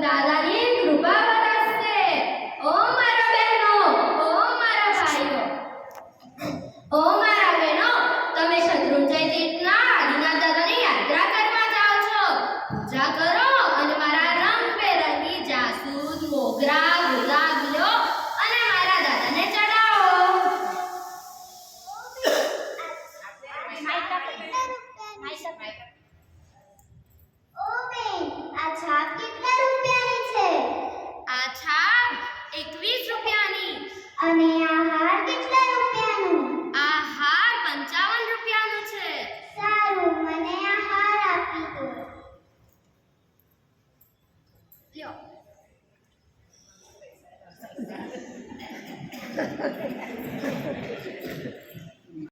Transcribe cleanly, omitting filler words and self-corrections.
દાદાની કૃપા વરસશે. ઓ મારા બહેનો, ઓ મારા ભાઈઓ, ઓ મારા બહેનો, તમે શત્રુંજય તીર્થના આદિનાથ દાદાની યાત્રા કરવા જાઓ છો. પૂજા કરો અને મારા રંગબેરંગી જાસૂદ, મોગરા, ગુલાબીઓ અને મારા દાદાને ચડાવો. ઓ બેન, આ છાપ કેટલા રૂપિયાની છે? આ છાપ 21 રૂપિયાની. અને આ હાર કેટલા રૂપિયાનું? આ હાર 55 રૂપિયાનો છે. સારું, મને આ હાર આપી દો. લ્યો.